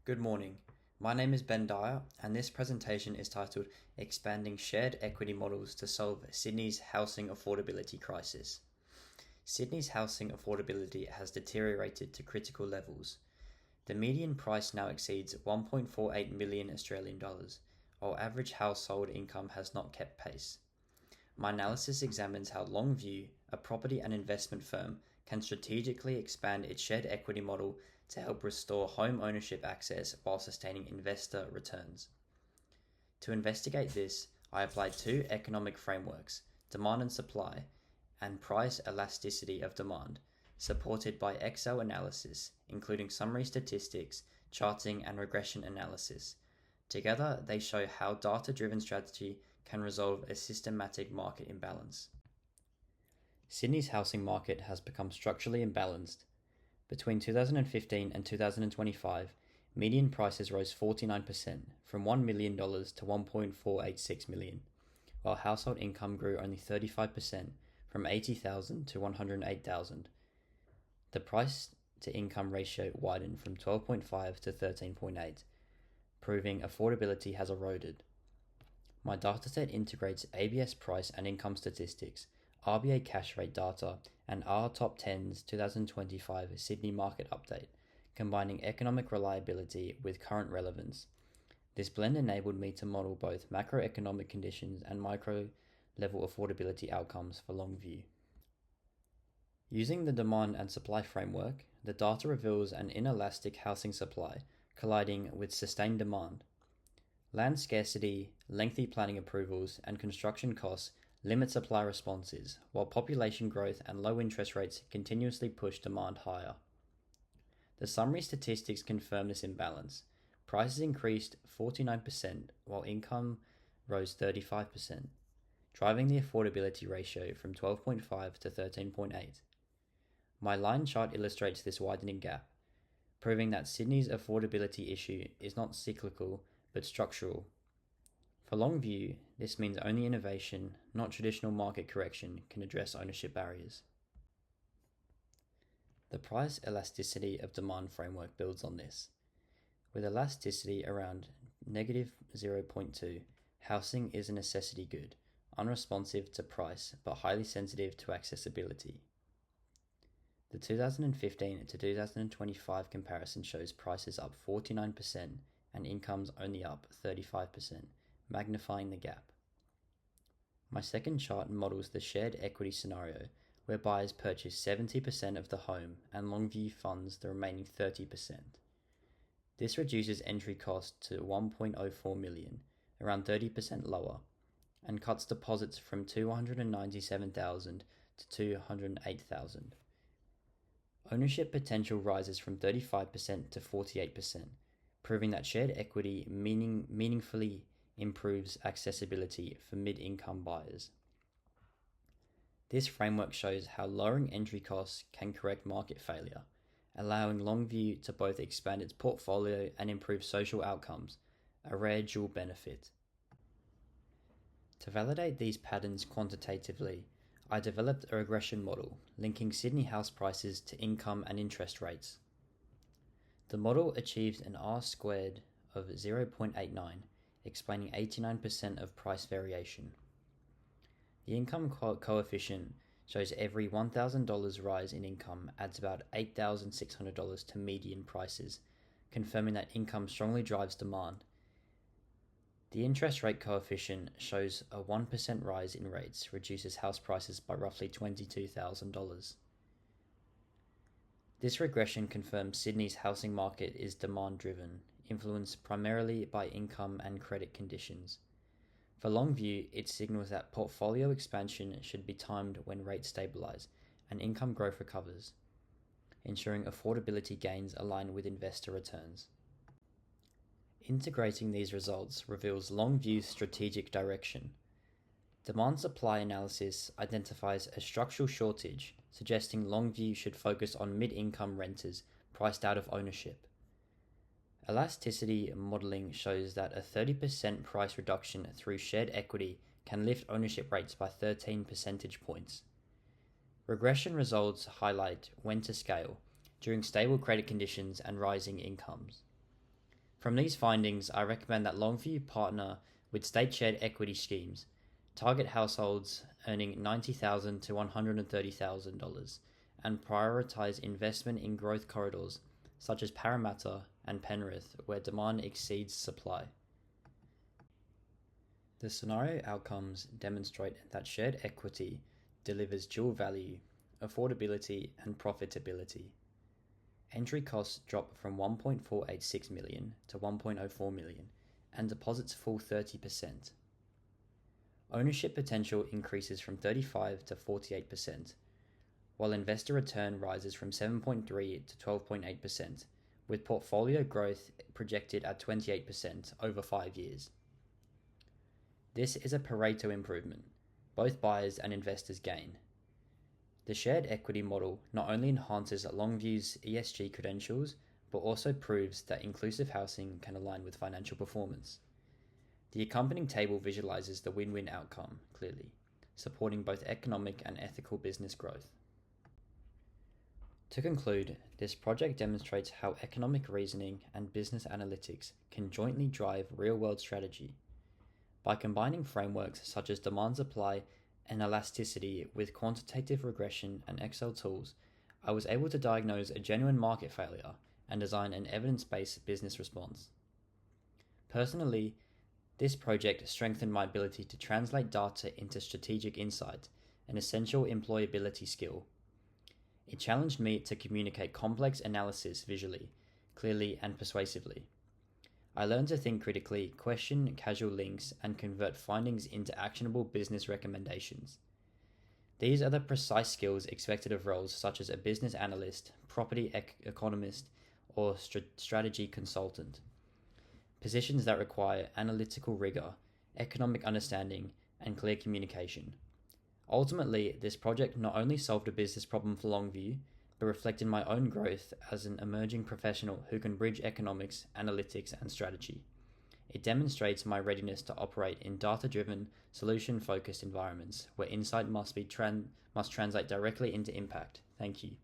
Good morning. My name is Ben Dyer, and this presentation is titled Expanding Shared Equity Models to Solve Sydney's Housing Affordability Crisis. Sydney's housing affordability has deteriorated to critical levels. The median price now exceeds 1.48 million Australian dollars, while average household income has not kept pace. My analysis examines how Longview, a property and investment firm, can strategically expand its shared equity model to help restore home ownership access while sustaining investor returns. To investigate this, I applied two economic frameworks, demand and supply, and price elasticity of demand, supported by Excel analysis, including summary statistics, charting, and regression analysis. Together, they show how data-driven strategy can resolve a systematic market imbalance. Sydney's housing market has become structurally imbalanced. Between 2015 and 2025, median prices rose 49%, from $1 million to $1.486 million, while household income grew only 35%, from $80,000 to $108,000. The price to income ratio widened from 12.5 to 13.8, proving affordability has eroded. My dataset integrates ABS price and income statistics, RBA cash rate data, and R Top 10's 2025 Sydney Market Update, combining economic reliability with current relevance. This blend enabled me to model both macroeconomic conditions and micro-level affordability outcomes for Longview. Using the demand and supply framework, the data reveals an inelastic housing supply colliding with sustained demand. Land scarcity, lengthy planning approvals, and construction costs limit supply responses, while population growth and low interest rates continuously push demand higher. The summary statistics confirm this imbalance. Prices increased 49%, while income rose 35%, driving the affordability ratio from 12.5 to 13.8. My line chart illustrates this widening gap, proving that Sydney's affordability issue is not cyclical but structural. For Longview, this means only innovation, not traditional market correction, can address ownership barriers. The price elasticity of demand framework builds on this. With elasticity around negative 0.2, housing is a necessity good, unresponsive to price but highly sensitive to accessibility. The 2015 to 2025 comparison shows prices up 49% and incomes only up 35%, magnifying the gap. My second chart models the shared equity scenario, where buyers purchase 70% of the home and Longview funds the remaining 30%. This reduces entry cost to $1.04 million, around 30% lower, and cuts deposits from $297,000 to $208,000. Ownership potential rises from 35% to 48%, proving that shared equity meaningfully improves accessibility for mid-income buyers. This framework shows how lowering entry costs can correct market failure, allowing Longview to both expand its portfolio and improve social outcomes, a rare dual benefit. To validate these patterns quantitatively, I developed a regression model linking Sydney house prices to income and interest rates. The model achieves an R-squared of 0.89, explaining 89% of price variation. The income coefficient shows every $1,000 rise in income adds about $8,600 to median prices, confirming that income strongly drives demand. The interest rate coefficient shows a 1% rise in rates reduces house prices by roughly $22,000. This regression confirms Sydney's housing market is demand-driven, influenced primarily by income and credit conditions. For Longview, it signals that portfolio expansion should be timed when rates stabilise and income growth recovers, ensuring affordability gains align with investor returns. Integrating these results reveals Longview's strategic direction. Demand-supply analysis identifies a structural shortage, suggesting Longview should focus on mid-income renters priced out of ownership. Elasticity modelling shows that a 30% price reduction through shared equity can lift ownership rates by 13 percentage points. Regression results highlight when to scale during stable credit conditions and rising incomes. From these findings, I recommend that Longview partner with state shared equity schemes, target households earning $90,000 to $130,000, and prioritize investment in growth corridors such as Parramatta and Penrith, where demand exceeds supply. The scenario outcomes demonstrate that shared equity delivers dual value, affordability, and profitability. Entry costs drop from $1.486 million to $1.04 million, and deposits fall 30%. Ownership potential increases from 35% to 48%, while investor return rises from 7.3% to 12.8%, with portfolio growth projected at 28% over 5 years. This is a Pareto improvement. Both buyers and investors gain. The shared equity model not only enhances Longview's ESG credentials, but also proves that inclusive housing can align with financial performance. The accompanying table visualizes the win-win outcome clearly, supporting both economic and ethical business growth. To conclude, this project demonstrates how economic reasoning and business analytics can jointly drive real-world strategy. By combining frameworks such as demand-supply and elasticity with quantitative regression and Excel tools, I was able to diagnose a genuine market failure and design an evidence-based business response. Personally, this project strengthened my ability to translate data into strategic insight, an essential employability skill. It challenged me to communicate complex analysis visually, clearly, and persuasively. I learned to think critically, question casual links, and convert findings into actionable business recommendations. These are the precise skills expected of roles such as a business analyst, property economist, or strategy consultant. Positions that require analytical rigor, economic understanding, and clear communication. Ultimately, this project not only solved a business problem for Longview, but reflected my own growth as an emerging professional who can bridge economics, analytics, and strategy. It demonstrates my readiness to operate in data-driven, solution-focused environments where insight must translate directly into impact. Thank you.